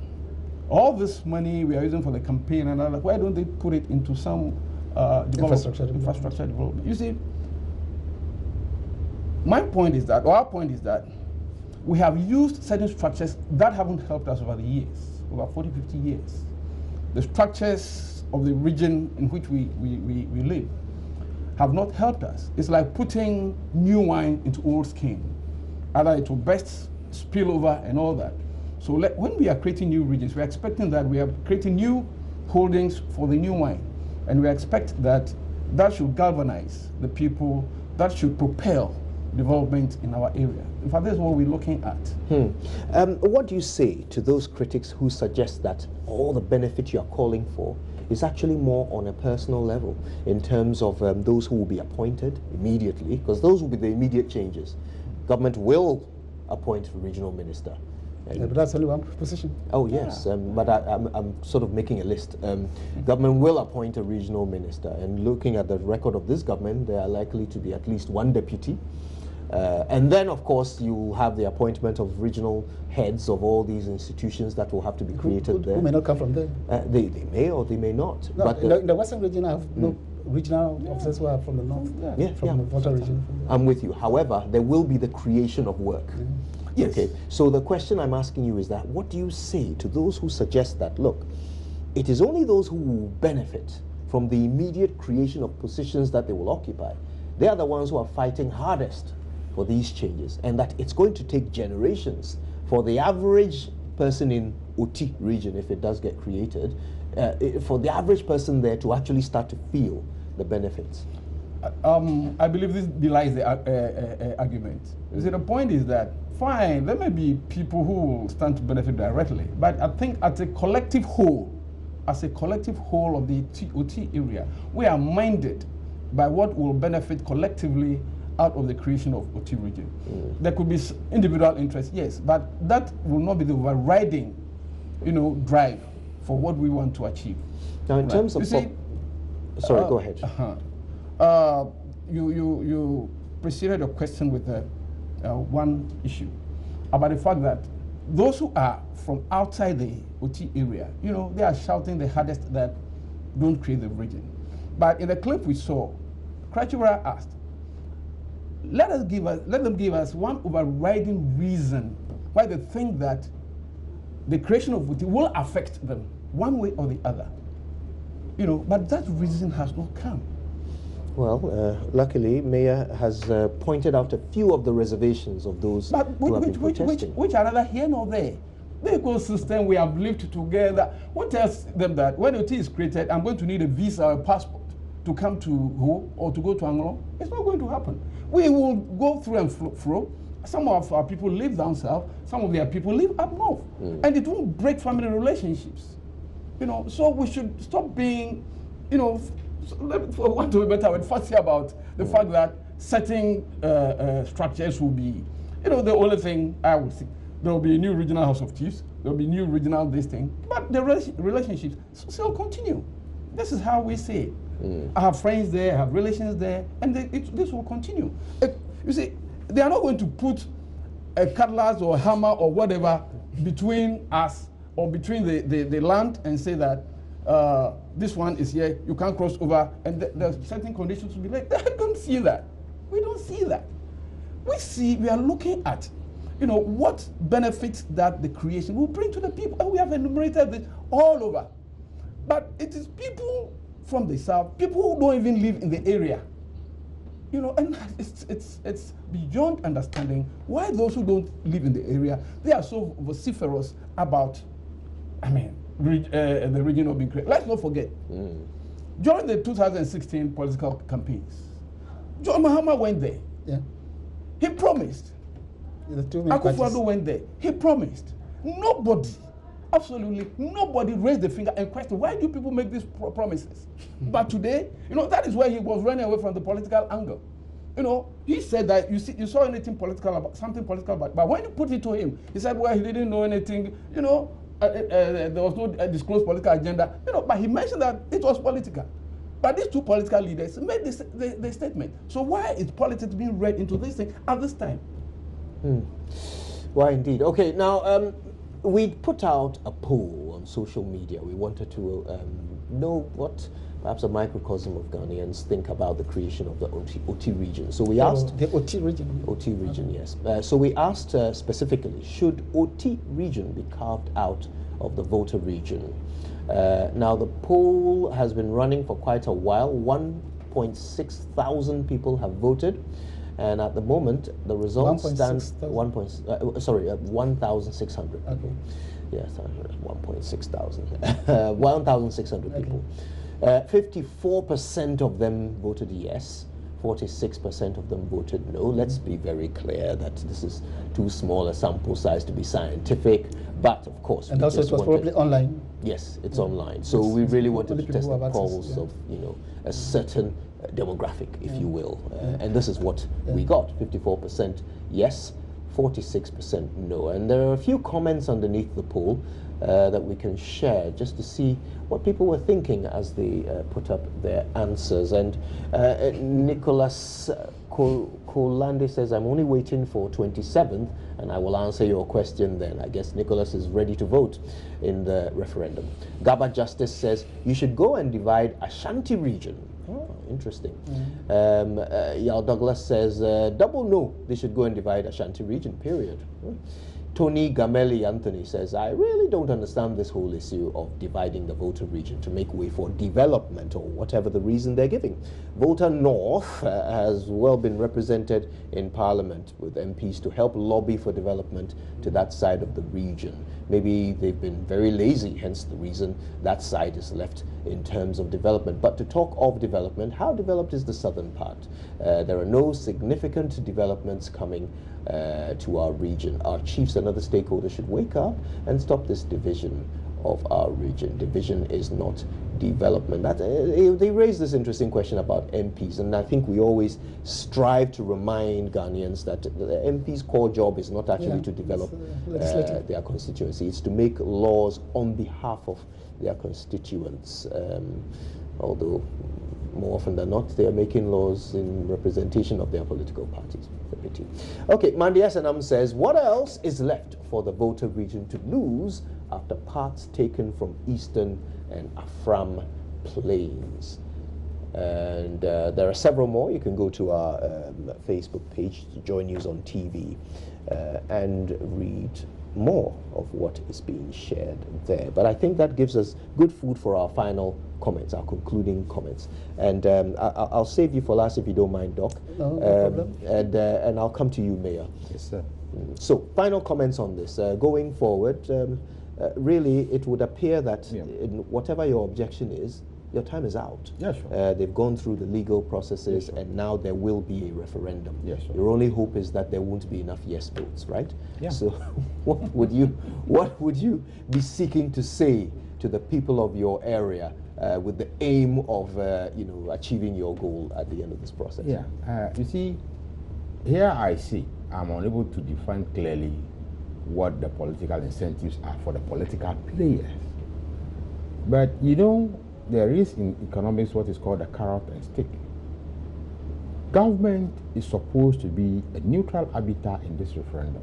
all this money we are using for the campaign and all that, why don't they put it into some infrastructure development? You see, my point is that, or our point is that, we have used certain structures that haven't helped us over the years, over 40, 50 years. The structures of the region in which we live have not helped us. It's like putting new wine into old skin. Either it will burst, spill over, and all that. So when we are creating new regions, we are expecting that we are creating new holdings for the new wine. And we expect that that should galvanize the people, that should propel development in our area. In fact, that's what we're looking at. What do you say to those critics who suggest that all the benefit you are calling for is actually more on a personal level in terms of those who will be appointed immediately, because those will be the immediate changes. Government will appoint a regional minister. Yeah, but that's only one position. Oh, yes, but I'm sort of making a list. Government will appoint a regional minister, and looking at the record of this government, there are likely to be at least one deputy. And then, of course, you have the appointment of regional heads of all these institutions that will have to be created there. Who may not come from there. They may or they may not. No, but in the Western region, I have no regional officers who are from the north, from the Volta region. I'm with you. However, there will be the creation of work. Yes. Okay. So the question I'm asking you is that, what do you say to those who suggest that, look, it is only those who will benefit from the immediate creation of positions that they will occupy? They are the ones who are fighting hardest for these changes, and that it's going to take generations for the average person in Oti region, if it does get created, for the average person there to actually start to feel the benefits. I believe this belies the argument. You see, the point is that, fine, there may be people who will stand to benefit directly, but I think as a collective whole of the Oti area, we are minded by what will benefit collectively out of the creation of Oti region. There could be individual interests, yes, but that will not be the overriding, drive for what we want to achieve. Now, in terms of, sorry, go ahead. You preceded a question with one issue about the fact that those who are from outside the Oti area, they are shouting the hardest that don't create the region. But in the clip we saw, Krachura asked, let them give us one overriding reason why they think that the creation of Oti will affect them one way or the other. But that reason has not come. Well, luckily, Mayor has pointed out a few of the reservations of those who have been protesting. Which are neither here nor there. The ecosystem we have lived together. What tells them that when Oti is created, I'm going to need a visa or a passport to come to Ho or to go to Anglo? It's not going to happen. We will go through and fro. Some of our people live down south. Some of their people live up north. And it won't break family relationships. So we should stop being, for want of a better word, fussy about the fact that certain structures will be, the only thing I would think, there will be a new regional House of Chiefs, there will be new regional this thing, but the relationships still continue. This is how we see it. I have friends there, I have relations there, and this will continue. You see, they are not going to put a cutlass or a hammer or whatever between us or between the land and say that this one is here, you can't cross over, and there's certain conditions to be like, I don't see that. We don't see that. We are looking at, what benefits that the creation will bring to the people, and we have enumerated it all over. But it is people from the south, people who don't even live in the area, You know, and it's beyond understanding why those who don't live in the area, they are so vociferous about, I mean, the region of being created. Let's not forget, during the 2016 political campaigns, John Mahama went there. Yeah. He promised. Akufo-Addo went there. He promised. Nobody, absolutely nobody raised the finger and questioned, why do people make these promises? But today, you know, that is where he was running away from the political angle. You know, he said that you saw anything political about something political about, but when you put it to him, he said, well, he didn't know anything. You know, there was no disclosed political agenda. You know, but he mentioned that it was political. But these two political leaders made the statement. So why is politics being read into this thing at this time? Why indeed? Okay, now we put out a poll on social media. We wanted to know what perhaps a microcosm of Ghanaians think about the creation of the OT region. So we asked... The OT region? OT region, yes. So we asked specifically, should OT region be carved out of the Volta region? Now the poll has been running for quite a while. 1.6 thousand people have voted. And at the moment, the results stand 1,600 people. Okay. Yes, 1.6 thousand. 1,600 people. 54% of them voted yes. 46% of them voted no. Let's be very clear that this is too small a sample size to be scientific. But of course, and also it was probably online. Yes, it's online. So we really wanted to test the pulse of, you know, a certain demographic, if you will. And this is what we got: 54% yes, 46% no. And there are a few comments underneath the poll that we can share just to see what people were thinking as they put up their answers. And Nicholas Kolande says, I'm only waiting for 27th and I will answer your question then. I guess Nicholas is ready to vote in the referendum. Gaba Justice says, you should go and divide Ashanti region. Oh, interesting. Yao Douglas says, double no, they should go and divide Ashanti region, period. Tony Gameli Anthony says, I really don't understand this whole issue of dividing the Volta region to make way for development or whatever the reason they're giving. Volta North has well been represented in Parliament with MPs to help lobby for development to that side of the region. Maybe they've been very lazy, hence the reason that side is left in terms of development. But to talk of development, how developed is the southern part? There are no significant developments coming to our region. Our chiefs and other stakeholders should wake up and stop this division of our region. Division is not development. They raise this interesting question about MPs, and I think we always strive to remind Ghanaians that the MP's core job is not actually to develop their constituency. It's to make laws on behalf of their constituents, although more often than not, they are making laws in representation of their political parties. Okay, Mandi Asanam says, what else is left for the Volta region to lose after parts taken from Eastern and Afram plains? And there are several more. You can go to our Facebook page, JoyNews on TV, and read more of what is being shared there. But I think that gives us good food for our final comments, our concluding comments. And I'll save you for last if you don't mind, Doc. No problem. And I'll come to you, Mayor. Yes, sir. So, final comments on this. Going forward, really, it would appear that in whatever your objection is, your time is out. Yeah, sure. They've gone through the legal processes, and now there will be a referendum. Yeah, sure. Your only hope is that there won't be enough yes votes, right? Yeah. So what would you be seeking to say to the people of your area with the aim of achieving your goal at the end of this process? Yeah. You see, here I'm unable to define clearly what the political incentives are for the political players. But you know, there is in economics what is called a carrot and stick. Government is supposed to be a neutral arbiter in this referendum.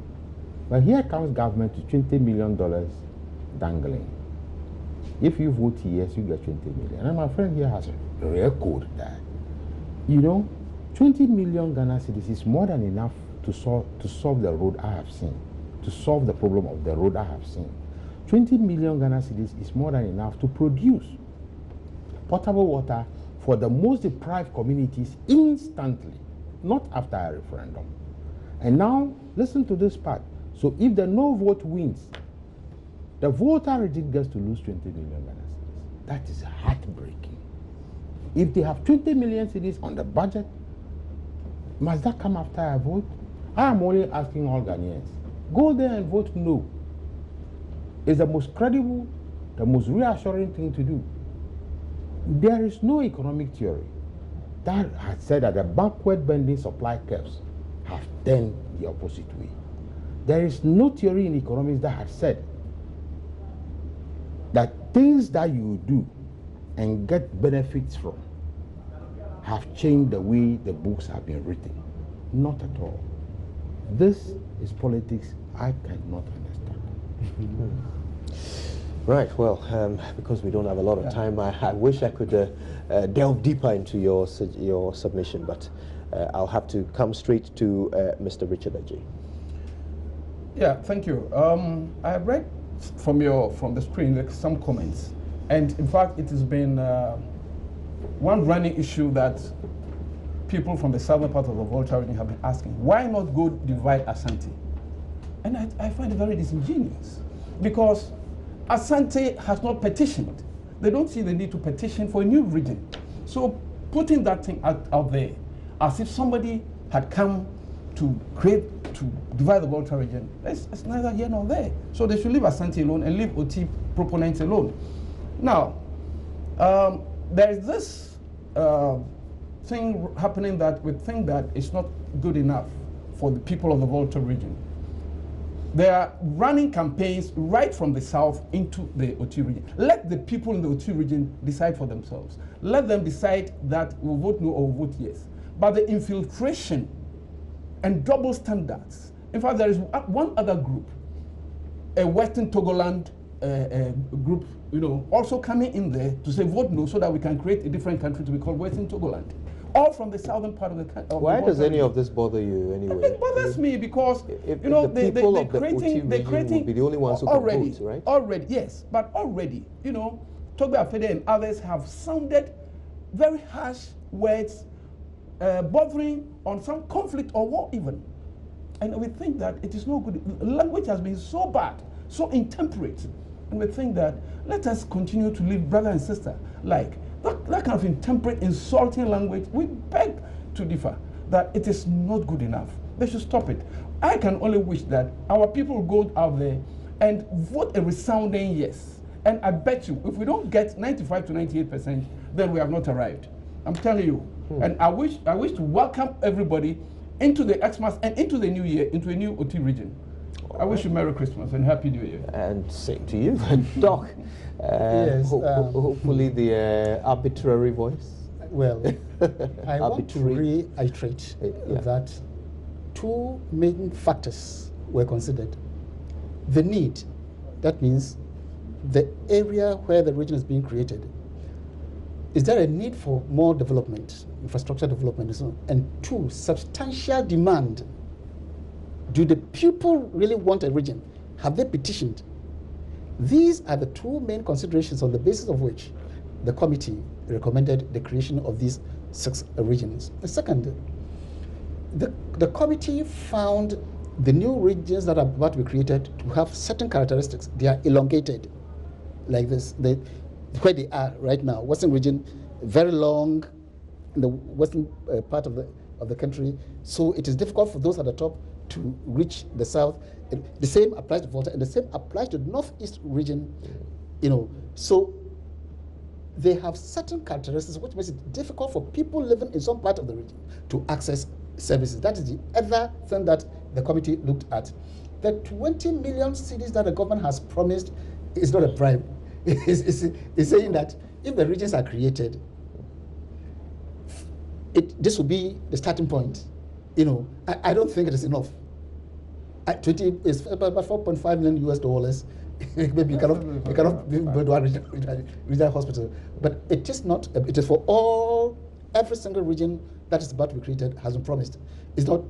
But here comes government to $20 million dangling. If you vote yes, you get 20 million. And my friend here has a record that, you know, 20 million Ghana cedis is more than enough to solve the road I have seen, to solve the problem of the road I have seen. 20 million Ghana cedis is more than enough to produce potable water for the most deprived communities instantly. not after a referendum. And now, listen to this part. So if the no vote wins, the Volta Region gets to lose 20 million Ghana cedis. That is heartbreaking. If they have 20 million cedis on the budget, must that come after a vote? I am only asking all Ghanaians, go there and vote no. It's the most credible, the most reassuring thing to do. There is no economic theory that has said that the backward bending supply curves have turned the opposite way. There is no theory in economics that has said that things that you do and get benefits from have changed the way the books have been written. Not at all. This is politics I cannot understand. Right, well, because we don't have a lot of time, I wish I could delve deeper into your submission, but I'll have to come straight to Mr. Richard Adjei. Yeah, thank you. I have read from the screen some comments, and in fact, it has been one running issue that people from the southern part of the Volta region have been asking: why not go divide Asante? And I find it very disingenuous, because Asante has not petitioned. They don't see the need to petition for a new region. So putting that thing out there as if somebody had come to divide the Volta region, it's neither here nor there. So they should leave Asante alone and leave OT proponents alone. Now, there is this thing happening that we think that it's not good enough for the people of the Volta region. They are running campaigns right from the south into the OT region. Let the people in the OT region decide for themselves. Let them decide that we'll vote no or we'll vote yes. But the infiltration and double standards. In fact, there is one other group, a Western Togoland group, also coming in there to say vote no so that we can create a different country to be called Western Togoland. All from the southern part of the country. Why does any of this bother you anyway? It bothers me because the people of the OT region will be the only ones who can vote, right? Already, yes, but already, Togbe Afede and others have sounded very harsh words, bordering on some conflict or war even. And we think that it is no good. Language has been so bad, so intemperate. And we think that let us continue to live brother and sister like. That kind of intemperate, insulting language, we beg to differ, that it is not good enough. They should stop it. I can only wish that our people go out there and vote a resounding yes. And I bet you, if we don't get 95 to 98%, then we have not arrived. I'm telling you. And I wish to welcome everybody into the Xmas and into the new year, into a new OT region. I wish you Merry Christmas and Happy New Year. And same to you, Doc. Yes, hopefully the arbitrary voice. Well, I want to reiterate that two main factors were considered. The need, that means the area where the region is being created. Is there a need for more development, infrastructure development, and so on? And two, substantial demand. Do the people really want a region? Have they petitioned? These are the two main considerations on the basis of which the committee recommended the creation of these 6 regions. The second, the committee found the new regions that are about to be created to have certain characteristics. They are elongated, like this, where they are right now. Western region, very long in the western part of the country, so it is difficult for those at the top to reach the south. The same applies to Volta, and the same applies to the northeast region, So they have certain characteristics which makes it difficult for people living in some part of the region to access services. That is the other thing that the committee looked at. The 20 million cedis that the government has promised is not a bribe. It's saying that if the regions are created, this will be the starting point. I don't think it is enough. 20 is about $4.5 million. Maybe you cannot build one regional hospital, but it is not. It is for every single region that is about to be created has been promised. It's not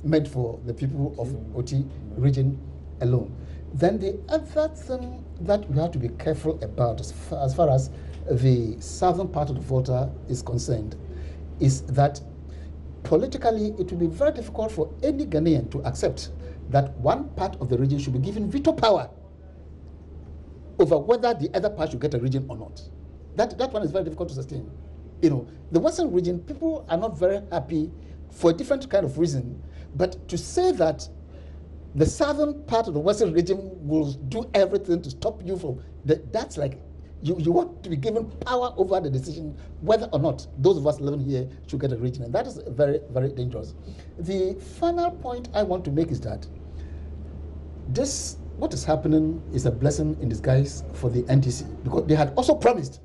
meant for the people of OT region alone. Then the other thing that we have to be careful about, as far as the southern part of the Volta is concerned, is that politically, it will be very difficult for any Ghanaian to accept that one part of the region should be given veto power over whether the other part should get a region or not. That one is very difficult to sustain. You know, the Western region, people are not very happy for a different kind of reason, but to say that the southern part of the Western region will do everything to stop you from, that's like, you want to be given power over the decision whether or not those of us living here should get a region, and that is very, very dangerous. The final point I want to make is that what is happening is a blessing in disguise for the NDC, because they had also promised,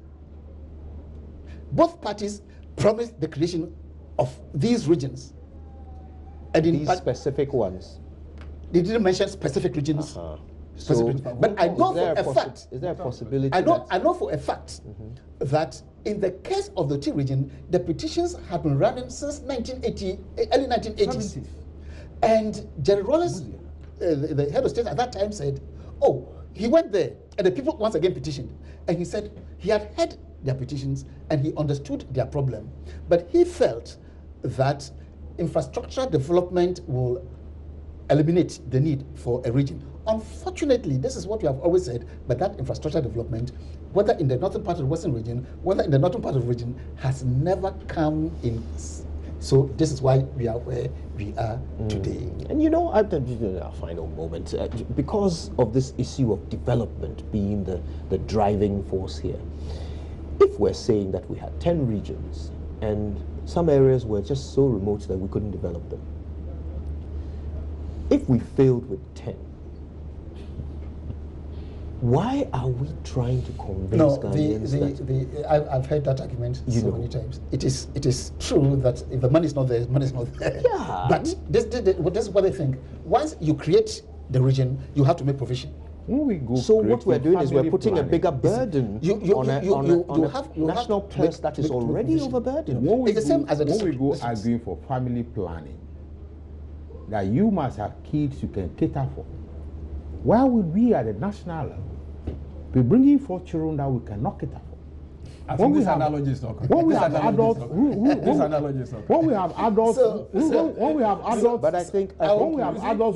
both parties promised the creation of these regions. And in these specific ones? They didn't mention specific regions. But I know for a fact. Is there a possibility? I know for a fact that in the case of the T region, the petitions have been running since early 1980s. And Jerry Rawlings, the head of state at that time, said, oh, he went there, and the people once again petitioned. And he said he had heard their petitions and he understood their problem. But he felt that infrastructure development will eliminate the need for a region. Unfortunately, this is what we have always said, but that infrastructure development, whether in the northern part of the Western region, whether in the northern part of the region, has never come in. So this is why we are where we are today. And you know, at our final moment, because of this issue of development being the driving force here, if we're saying that we had 10 regions and some areas were just so remote that we couldn't develop them, if we failed with 10, why are we trying to convince Ghanaians that... I've heard that argument so many times. It is true that if the money is not there, money is not there. Yeah. But this is what I think. Once you create the region, you have to make provision. So what we're doing is we're putting a bigger burden on a national purse that is already overburdened. When we go arguing for family planning, that you must have kids you can cater for, why would we at the national level be bringing forth children that we cannot cater for? I think this analogy is not correct. When we have adults, when we have adults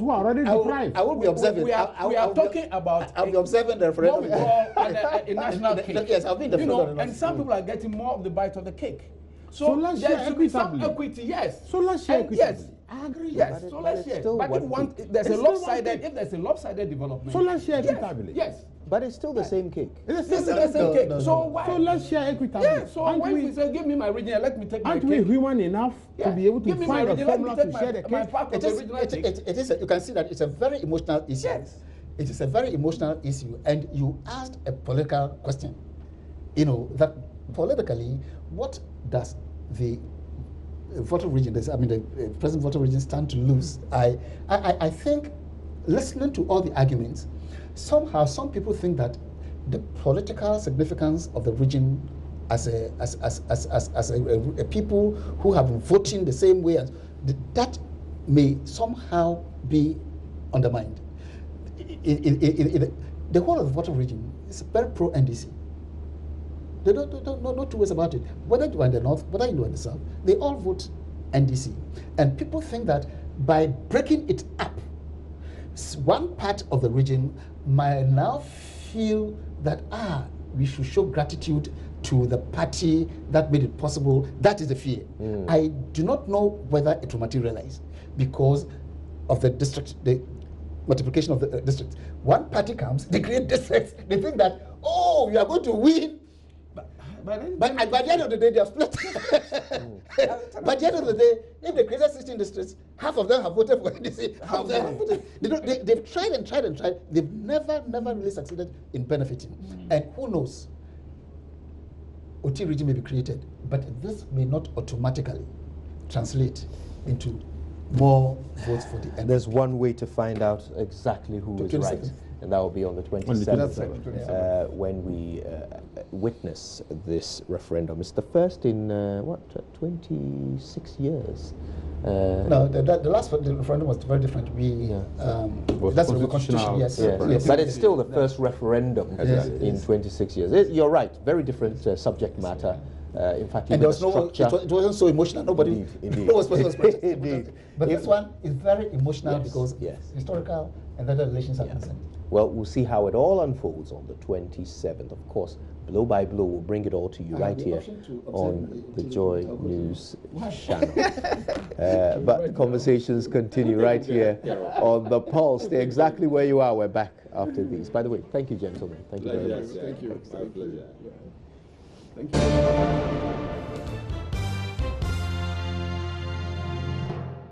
who are already deprived. I will be observing. We are talking about. I'll be observing the referendum. A national cake. Yes, I'll be in the referendum. And some people are getting more of the bite of the cake. So let's share equitably. Equity, yes. So let's share equitably. Yes. I agree. Yes. So let's share. But if there's a lopsided development. So let's share equitably. Yes. But it's still the same cake. It's the same cake. So why? So let's share equitably. Yeah. So why we say, give me my region, let me take my cake. Aren't we human enough to be able to find a formula to share the cake? It is. You can see that it's a very emotional issue. Yes. It is a very emotional issue, and you asked a political question. You know that politically, what does the Volta region, the present Volta region, stand to lose? I think, listening to all the arguments, somehow some people think that the political significance of the region as a people who have been voting the same way, that may somehow be undermined. The whole of the Volta region is very pro-NDC. There are no two ways about it. Whether you are in the north, whether you are in the south, they all vote NDC. And people think that by breaking it up, one part of the region might now feel that, we should show gratitude to the party that made it possible. That is the fear. I do not know whether it will materialize because of the district, the multiplication of the districts. One party comes, they create districts, they think that, you are going to win. But by the end of the day, they are split. By the end of the day, if they created 16 districts, half of them have voted for NDC, half of them have voted. They've tried and tried and tried. They've never really succeeded in benefiting. And who knows? OT region may be created, but this may not automatically translate into more votes for the NDC. There's one way to find out exactly who is right, and that will be on the 27th, when we witness this referendum. It's the first in 26 years. No, the last referendum was very different. That's the constitution. Yes. But it's still the first referendum in 26 years. You're right. Very different subject matter. In fact, and even there was the structure. it wasn't so emotional. Nobody, Indeed. no one was Indeed. But this one is very emotional Yes, because yes. historical and other relations are concerned. Well, we'll see how it all unfolds on the 27th. Of course, blow by blow, we'll bring it all to you right here on the Joy News channel. But conversations continue right here on The Pulse. Stay exactly where you are. We're back after these. By the way, thank you, gentlemen. Thank you very much. Thank you. Thank you.